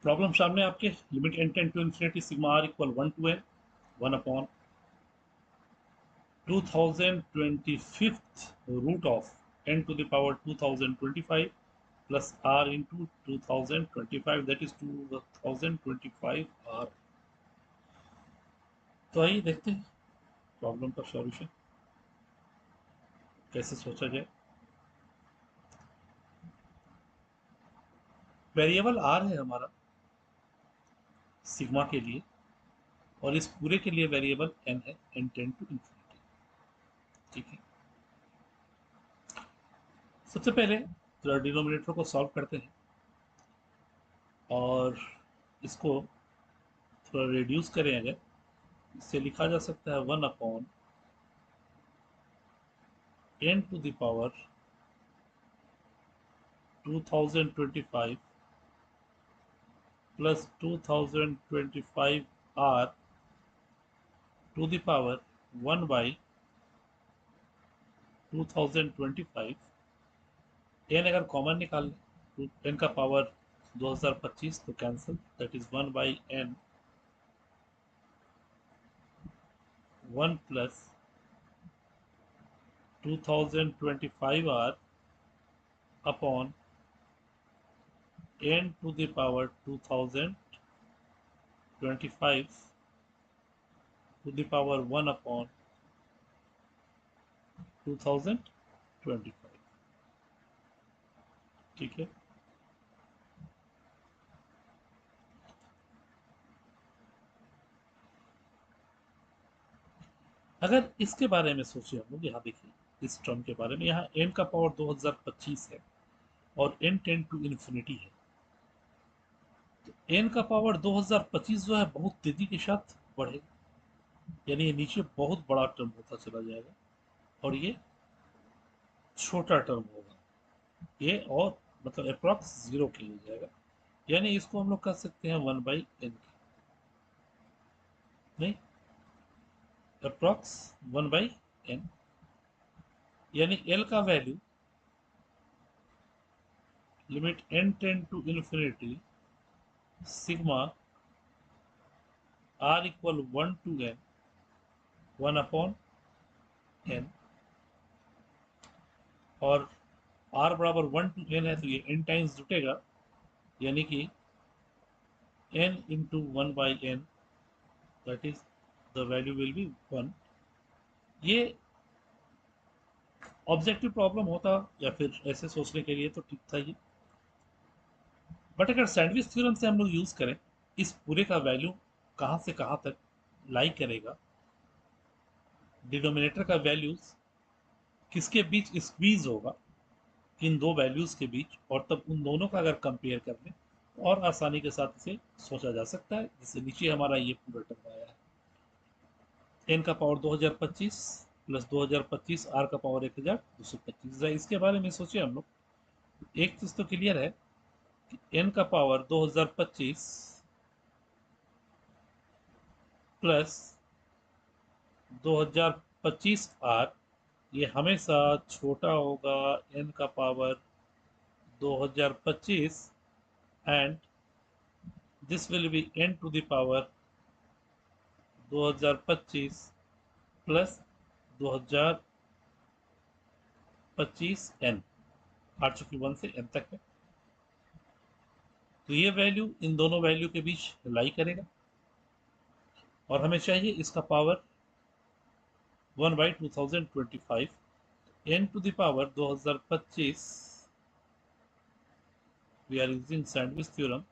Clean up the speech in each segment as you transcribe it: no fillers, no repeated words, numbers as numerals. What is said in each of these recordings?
Problem सामने आपके limit n tend to infinity sigma r equal 1 to n 1 upon 2025th root of n to the power 2025 plus r into 2025, that is 2025 r। तो आइए देखते हैं problem का solution कैसे सोचा जाए। वेरिएबल r है हमारा सिग्मा के लिए, और इस पूरे के लिए वेरिएबल n है, n टेंड टू इन्फिनिटी। ठीक है, सबसे पहले थोड़ा डिनोमिनेटर को सॉल्व करते हैं और इसको थोड़ा रिड्यूस करें। अगर इससे लिखा जा सकता है 1 upon n to the power 2025 plus 2025 r to the power 1 by 2025। n अगर कॉमन निकाल लें तो n का पावर 2025 तो cancel, that is 1 by n 1 plus 2025 r upon n to the power 2025 to the power 1 upon 2025। ठीक है, अगर इसके बारे में सोचे हम लोग, यहाँ देखिए इस टर्म के बारे में, यहाँ n का पावर 2025 है और n टेंड टू इन्फिनिटी है, तो n का पावर 2025 जो है बहुत तेजी के साथ बढ़ेगा, यानी ये नीचे बहुत बड़ा टर्म होता चला जाएगा और ये छोटा टर्म होगा, ये और मतलब अप्रॉक्स 0 के लिए जाएगा, यानी इसको हम लोग कह सकते हैं 1 by n, नहीं अप्रॉक्स 1 by n, यानी l का value limit n tend to infinity sigma r equal 1 to n 1 upon n, और r बराबर 1 to n है तो ये n टाइम्स जुटेगा, यानी कि n into 1 by n, that is the value will be 1। ये ऑब्जेक्टिव प्रॉब्लम होता या फिर ऐसे सोचने के लिए तो ठीक था ये, बट अगर सैंडविच थ्योरम से हम लोग यूज करें, इस पूरे का वैल्यू कहाँ से कहाँ तक लाई करेगा, डिनोमिनेटर का वैल्यूज किसके बीच स्क्वीज होगा, इन दो वैल्यूज के बीच, और तब उन दोनों का अगर कंपेयर कर लें और आसानी के साथ इसे सोचा जा सकता है। जिससे नीचे हमारा ये पूरा टर्म आया है, n का पावर 2025 प्लस 2025 r का पावर 1225। इसके बारे में सोचे हम लोग, एक चीज तो क्लियर है कि n का पावर 2025 प्लस 2025 r ये हमेशा छोटा होगा n का power 2025 and this will be n to the power 2025 plus 2025 n, r चूंकि 1 से n तक है, तो ये वैल्यू इन दोनों वैल्यू के बीच लाई करेगा, और हमें चाहिए इसका power 1 by 2025 n to the power 2025, we are using sandwich theorem,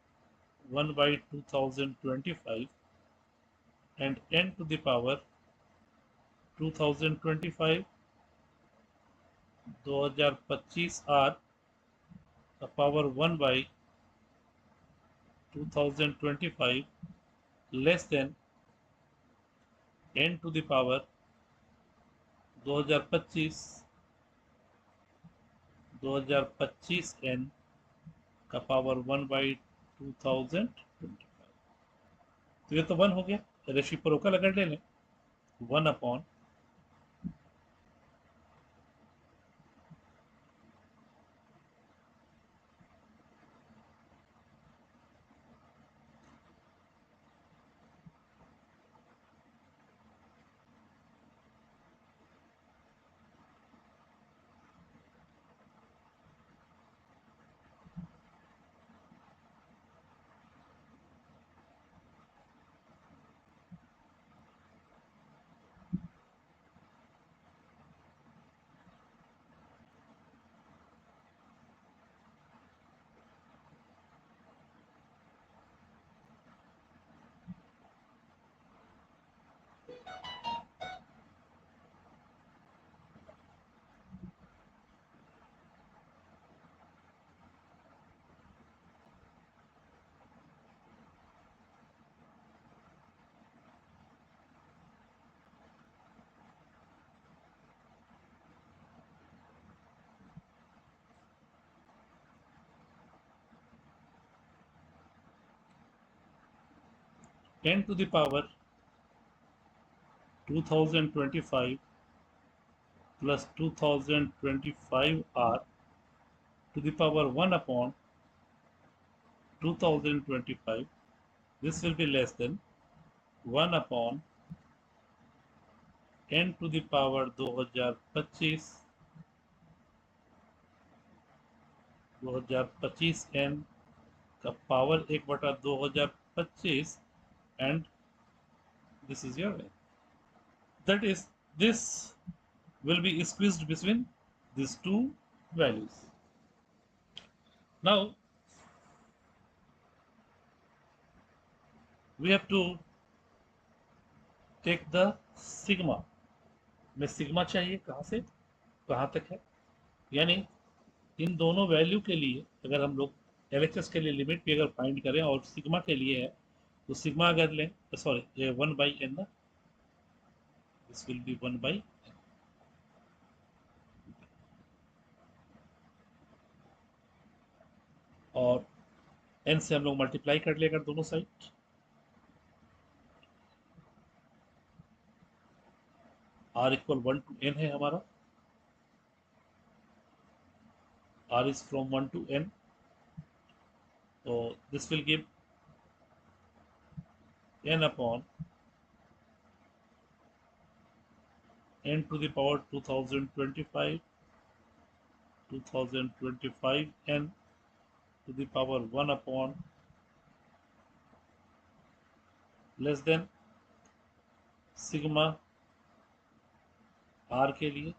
1 by 2025 and n to the power 2025 2025 r का power 1 by 2025 less than n to the power 2025 n का पावर 1 by 2025। तो ये तो 1 हो गया, रेसिप्रोकल अगर ले लें 1 upon 10 to the power 2025 plus 2025 r to the power 1 upon 2025. This will be less than 1 upon n to the power 2025 n का power 1/2025 and this is your n. That is, this will be squeezed between these two values. Now we have to take the sigma. में sigma चाहिए कहाँ से कहाँ तक है, यानी इन दोनों वैल्यू के लिए अगर हम लोग LHS के लिए लिमिट भी अगर फाइंड करें और सिग्मा के लिए है तो सिग्मा अगर लें, सॉरी ये 1/n ना, दिस विल बी 1/n और n से हम लोग मल्टीप्लाई कर ले अगर दोनों side, r equal 1 to n है हमारा, r is from 1 to n, so this will give n upon n to the power 2025 n to the power 1 upon less than sigma r के लिए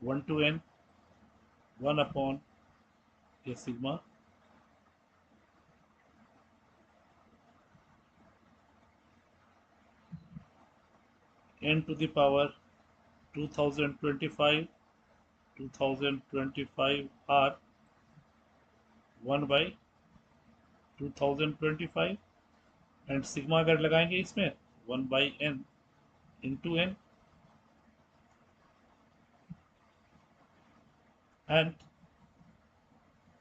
1 to n 1 upon ये sigma n to the power 2025 r 1/2025 and sigma अगर लगाएंगे इसमें 1/n into n and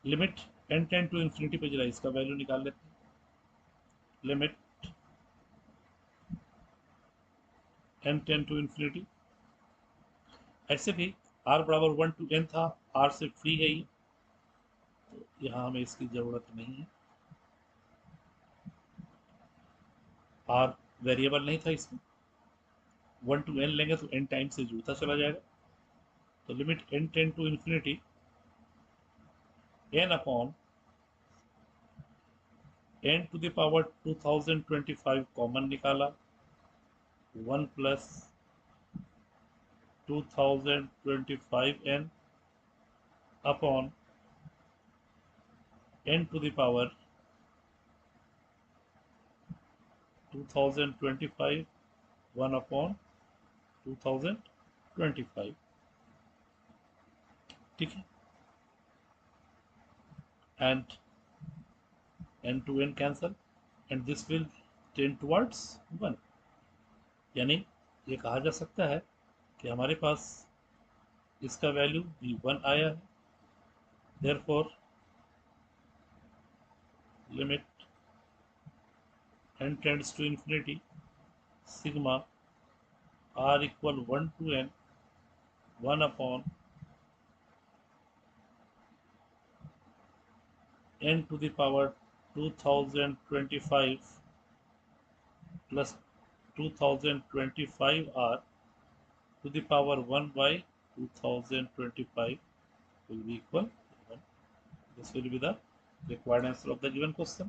limit n tend to infinity पे जरा इसका वैल्यू निकाल लेते हैं, limit n tend to infinity, ऐसे भी r बराबर 1 to n था, r से फ्री है ये, तो यहाँ हमें इसकी जरूरत नहीं है, r वेरिएबल नहीं था इसमें, 1 to n लेंगे तो n टाइम से जुड़ता चला जाएगा, तो limit n tend to infinity n upon n to the power 2025 common निकाला, 1 plus 2025n upon n to the power 2025 1 upon 2025, ठीक है, and n to n cancel and this will tend towards 1, यानी ये कहा जा सकता है कि हमारे पास इसका वैल्यू भी 1 आया है, therefore limit n tends to infinity sigma r equal 1 to n 1 upon n to the power 2025 plus 2025 r to the power 1/2025 will be equal 1. This will be the required answer of the given question.